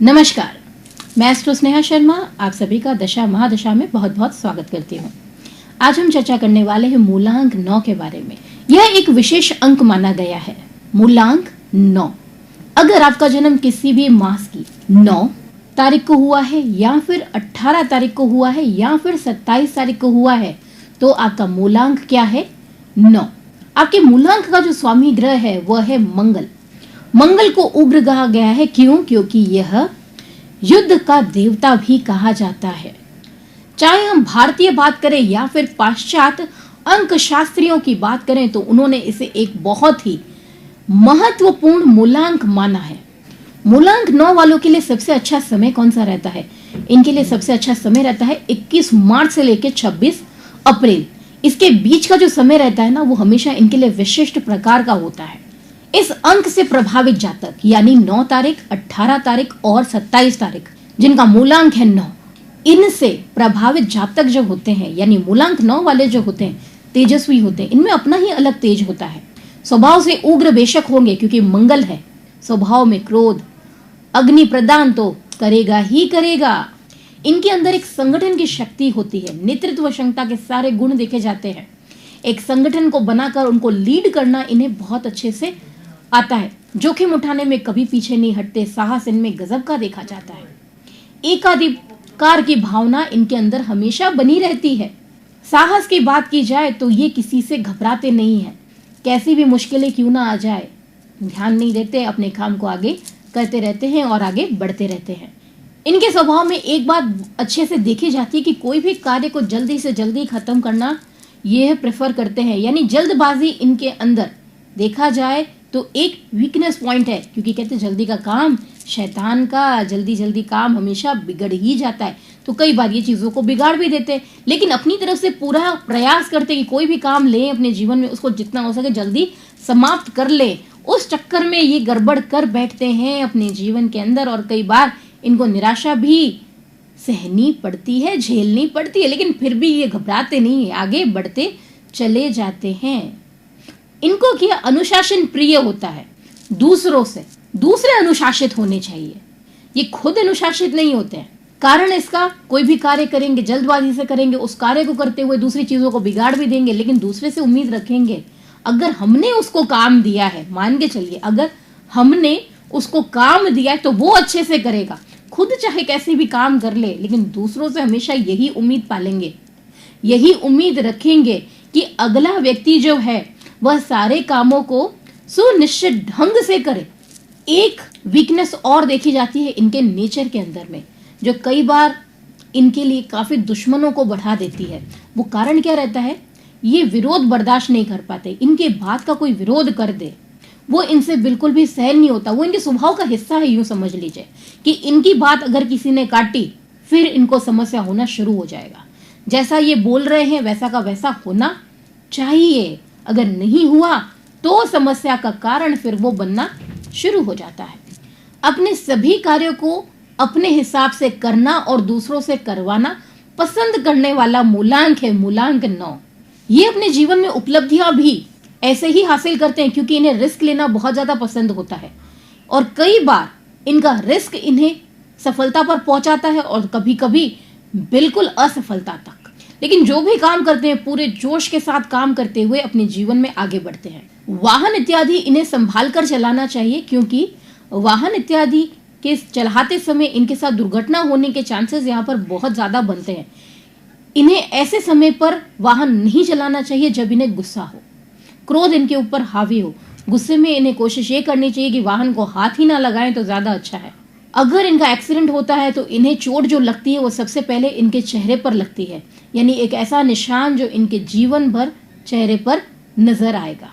नमस्कार, मैं एस्ट्रो स्नेहा शर्मा आप सभी का दशा महादशा में बहुत बहुत स्वागत करती हूँ। आज हम चर्चा करने वाले हैं मूलांक 9 के बारे में। यह एक विशेष अंक माना गया है, मूलांक 9। अगर आपका जन्म किसी भी मास की 9 तारीख को हुआ है या फिर 18 तारीख को हुआ है या फिर 27 तारीख को हुआ है तो आपका मूलांक क्या है? 9। आपके मूलांक का जो स्वामी ग्रह है वह है मंगल। मंगल को उग्र कहा गया है, क्यों? क्योंकि यह युद्ध का देवता भी कहा जाता है। चाहे हम भारतीय बात करें या फिर पाश्चात्य अंक शास्त्रियों की बात करें तो उन्होंने इसे एक बहुत ही महत्वपूर्ण मूलांक माना है। मूलांक 9 वालों के लिए सबसे अच्छा समय कौन सा रहता है? इनके लिए सबसे अच्छा समय रहता है 21 मार्च से लेकर 26 अप्रैल। इसके बीच का जो समय रहता है ना, वो हमेशा इनके लिए विशिष्ट प्रकार का होता है। इस अंक से प्रभावित जातक यानी 9 तारीख, 18 तारीख और 27 तारीख जिनका मूलांक है 9, इनसे प्रभावित जातक जो होते हैं यानी मूलांक 9 वाले जो होते हैं तेजस्वी होते हैं। इनमें अपना ही अलग तेज होता है। स्वभाव से उग्र बेशक होंगे क्योंकि मंगल है, स्वभाव में क्रोध, अग्नि प्रदान तो करेगा ही करेगा। इनके अंदर एक संगठन की शक्ति होती है, नेतृत्व क्षमता के सारे गुण देखे जाते हैं। एक संगठन को बनाकर उनको लीड करना इन्हें बहुत अच्छे से आता है। जोखिम उठाने में कभी पीछे नहीं हटते, साहस इनमें गजब का देखा जाता है। एकाधिकार की भावना इनके अंदर हमेशा बनी रहती है। साहस की बात की जाए तो ये किसी से घबराते नहीं है, कैसी भी मुश्किलें क्यों ना आ जाए ध्यान नहीं देते, अपने काम को आगे करते रहते हैं और आगे बढ़ते रहते हैं। इनके स्वभाव में एक बात अच्छे से देखी जाती है कि कोई भी कार्य को जल्दी से जल्दी खत्म करना ये प्रेफर करते हैं, यानी जल्दबाजी इनके अंदर देखा जाए तो एक वीकनेस पॉइंट है, क्योंकि कहते हैं जल्दी का काम शैतान का, जल्दी जल्दी काम हमेशा बिगड़ ही जाता है। तो कई बार ये चीजों को बिगाड़ भी देते हैं, लेकिन अपनी तरफ से पूरा प्रयास करते कि कोई भी काम लें अपने जीवन में उसको जितना हो सके जल्दी समाप्त कर ले। उस चक्कर में ये गड़बड़ कर बैठते हैं अपने जीवन के अंदर और कई बार इनको निराशा भी सहनी पड़ती है, झेलनी पड़ती है, लेकिन फिर भी ये घबराते नहीं है, आगे बढ़ते चले जाते हैं। इनको क्या अनुशासन प्रिय होता है, दूसरों से दूसरे अनुशासित होने चाहिए, ये खुद अनुशासित नहीं होते हैं। कारण इसका, कोई भी कार्य करेंगे जल्दबाजी से करेंगे, उस कार्य को करते हुए दूसरी चीजों को बिगाड़ भी देंगे, लेकिन दूसरे से उम्मीद रखेंगे अगर हमने उसको काम दिया है, मान के चलिए अगर हमने उसको काम दिया है तो वो अच्छे से करेगा। खुद चाहे कैसे भी काम कर ले, लेकिन दूसरों से हमेशा यही उम्मीद पालेंगे, यही उम्मीद रखेंगे कि अगला व्यक्ति जो है वह सारे कामों को सुनिश्चित ढंग से करे। एक वीकनेस और देखी जाती है इनके नेचर के अंदर में, जो कई बार इनके लिए काफी दुश्मनों को बढ़ा देती है। वो कारण क्या रहता है? ये विरोध बर्दाश्त नहीं कर पाते। इनके बात का कोई विरोध कर दे वो इनसे बिल्कुल भी सहन नहीं होता, वो इनके स्वभाव का हिस्सा है। यूं समझ लीजिए कि इनकी बात अगर किसी ने काटी फिर इनको समस्या होना शुरू हो जाएगा। जैसा ये बोल रहे हैं वैसा का वैसा होना चाहिए, अगर नहीं हुआ तो समस्या का कारण फिर वो बनना शुरू हो जाता है। अपने सभी कार्यों को अपने हिसाब से करना और दूसरों से करवाना पसंद करने वाला मूलांक है मूलांक 9। ये अपने जीवन में उपलब्धियां भी ऐसे ही हासिल करते हैं क्योंकि इन्हें रिस्क लेना बहुत ज्यादा पसंद होता है और कई बार इनका रिस्क इन्हें सफलता पर पहुंचाता है और कभी कभी बिल्कुल असफलता तक। लेकिन जो भी काम करते हैं पूरे जोश के साथ काम करते हुए अपने जीवन में आगे बढ़ते हैं। वाहन इत्यादि इन्हें संभाल कर चलाना चाहिए, क्योंकि वाहन इत्यादि के चलाते समय इनके साथ दुर्घटना होने के चांसेस यहाँ पर बहुत ज्यादा बनते हैं। इन्हें ऐसे समय पर वाहन नहीं चलाना चाहिए जब इन्हें गुस्सा हो, क्रोध इनके ऊपर हावी हो। गुस्से में इन्हें कोशिश ये करनी चाहिए कि वाहन को हाथ ही ना लगाएं तो ज्यादा अच्छा है। अगर इनका एक्सीडेंट होता है तो इन्हें चोट जो लगती है वो सबसे पहले इनके चेहरे पर लगती है, यानी एक ऐसा निशान जो इनके जीवन भर चेहरे पर नजर आएगा।